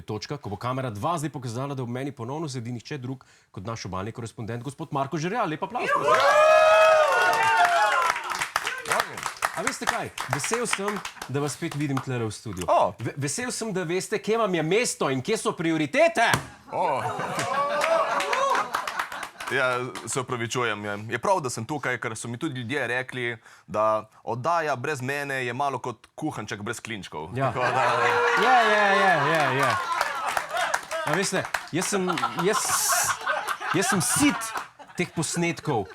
je točka, ko bo kamera 2 zdaj pokazala, da ob meni ponovno sedi nihče drug kot naš obalni korespondent, gospod Marko Žerjav. Lep aplavz. A veste kaj? Vesel sem, da vas spet vidim tlele v studiu. Vesel sem, da veste, kje vam je mesto in kje so prioritete. Ja, se opravičujem. Je prav, da sem tukaj, ker so mi tudi ljudje rekli, da oddaja brez mene je malo kot kuhanček brez klinčkov. Ja. A veste, jaz sem sit teh posnetkov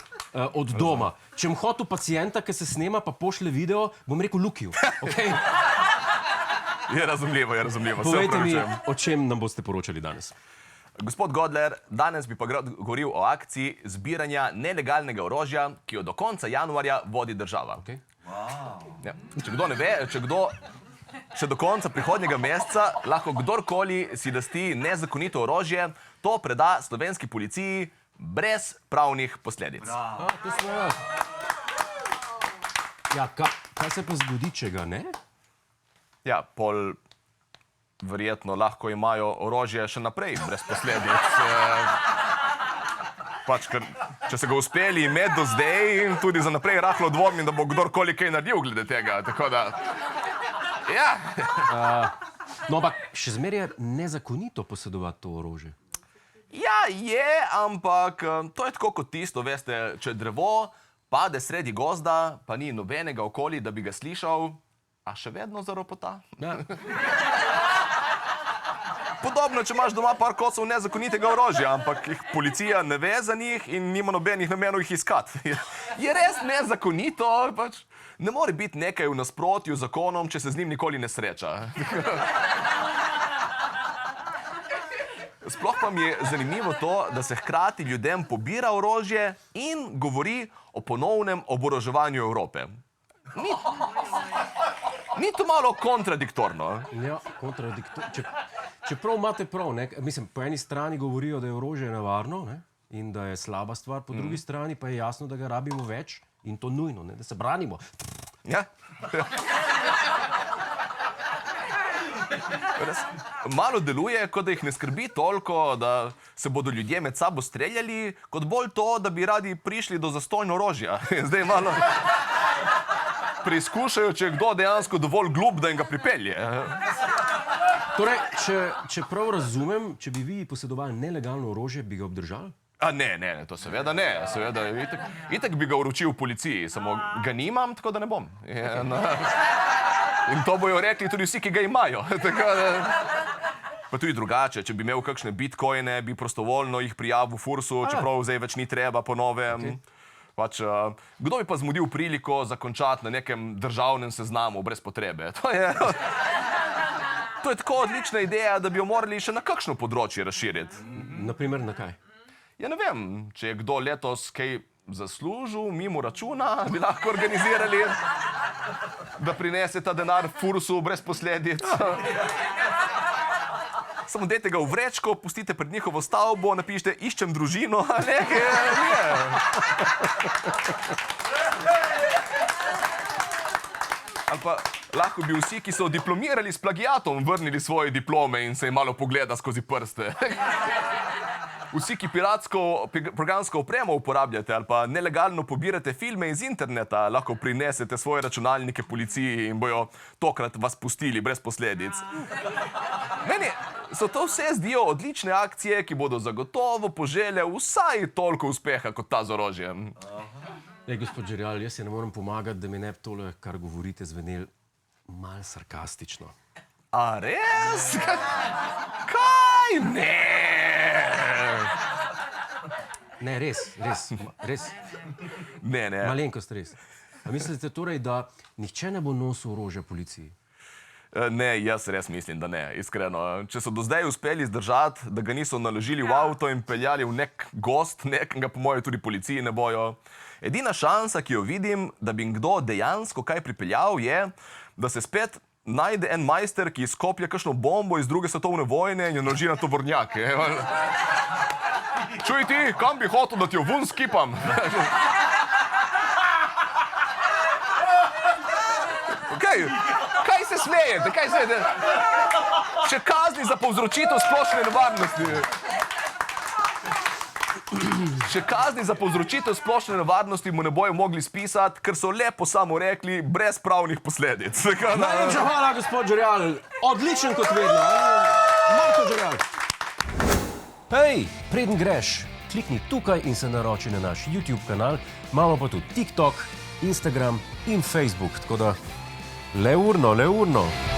od doma. Če bom hotel pacienta, ki se snema, pa pošle video, bom rekel Lukiju. Je razumljivo, se Povejte mi, opravičujem. o čem nam boste poročali danes. Gospod Godler, danes bi pa govoril o akciji zbiranja nelegalnega orožja, ki jo do konca januarja vodi država. Ja. Če kdo ne ve, še do konca prihodnjega meseca lahko kdorkoli si lasti nezakonito orožje, to preda slovenski policiji brez pravnih posledic. To smo jaz. Ja, kaj se pa zgodi, če ga ne? Ja, pol verjetno lahko imajo orožje še naprej brez posledic. Pač, ker če se ga uspeli imeti do zdaj, tudi za naprej rahlo dvomim, da bo kdorkoli kaj naredil glede tega. Tako da, ja. No, ampak še zmeraj je nezakonito posedovati to orožje. Ja, je, ampak to je tako kot tisto, veste, če drevo pade sredi gozda, pa ni nobenega okoli, da bi ga slišal, a še vedno zaropota. Ja. Podobno, če imaš doma par kosov nezakonitega orožja, ampak jih policija ne ve za njih in nima nobenih namenov jih iskati. Je res nezakonito, pač ne more biti nekaj v nasprotju z zakonom, če se z njim nikoli ne sreča. Sploh pa mi je zanimivo to, da se hkrati ljudem pobira orožje in govori o ponovnem oboroževanju Evrope. Ni to malo kontradiktorno? Ja, kontradiktorno. Čeprav imate prav, ne? Mislim, po eni strani govorijo, da je orožje nevarno, ne? In da je slaba stvar, po drugi strani pa je jasno, da ga rabimo več in to nujno, ne? Da se branimo. Ja. Malo deluje, kot da jih ne skrbi toliko, da se bodo ljudje med sabo streljali, kot bolj to, da bi radi prišli do zastonj orožja. Zdaj malo preizkušajo, če je kdo dejansko dovolj glup, da jim ga pripelje. Torej, če prav razumem, če bi vi posedovali nelegalno orožje, bi ga obdržali? Ne, to seveda ne. Seveda, itak bi ga uročil policiji, samo ga nimam, tako da ne bom. In to bojo rekli tudi vsi, ki ga imajo. Pa tudi drugače, če bi imel kakšne bitcoine, bi prostovoljno jih prijavil Fursu, čeprav zdaj več ni treba po novem. Pač, kdo bi pa zmudil priliko zakončati na nekem državnem seznamu brez potrebe? To je tako odlična ideja, da bi jo morali še na kakšno področje razširiti. Naprimer, na kaj? Ja, ne vem, če je kdo letos kaj zaslužil mimo računa, bi lahko organizirali, da prinese ta denar Fursu brez posledic. Samo dajte ga v vrečko, pustite pred njihovo stavbo, napišite, iščem družino, Ali pa lahko bi vsi, ki so diplomirali s plagiatom, vrnili svoje diplome in se jim malo pogleda skozi prste. Vsi, ki piratsko programsko opremo uporabljate ali pa nelegalno pobirate filme iz interneta, lahko prinesete svoje računalnike policiji in bojo tokrat vas pustili brez posledic. Meni so to vse zdijo odlične akcije, ki bodo zagotovo požele vsaj toliko uspeha kot ta z orožjem. Gospod Žerjav, jaz se ne morem pomagati, da mi ne bi tole, kar govorite, zvenel malo sarkastično. A res? Kaj? Ne! Ne, res. Ne. Malenkost res. A mislite torej, da nihče ne bo nosil orožja policiji? Ne, jaz res mislim, da ne, iskreno. Če so do zdaj uspeli zdržati, da ga niso naložili v avto in peljali v nek gozd, nekega po moje tudi policiji ne bojo. Edina šansa, ki jo vidim, da bi kdo dejansko kaj pripeljal, je, da se spet najde en majster, ki izkoplje kakšno bombo iz druge svetovne vojne in jo naloži na tovornjak. Čuj ti, kam bi hotel, da ti jo vun skipam? Kaj se smejete? Kaj se je? Še kazni za povzročitev splošne nevarnosti. Še kazni za povzročitev splošne nevarnosti mu ne bojo mogli spisati, ker so lepo samo rekli, brez pravnih posledic. Najlepša hvala, gospod Žerjal. Odličen kot vedno. Marko Žerjal. Hej, preden greš, klikni tukaj in se naroči na naš YouTube kanal. Imamo pa tudi TikTok, Instagram in Facebook, tako da le urno.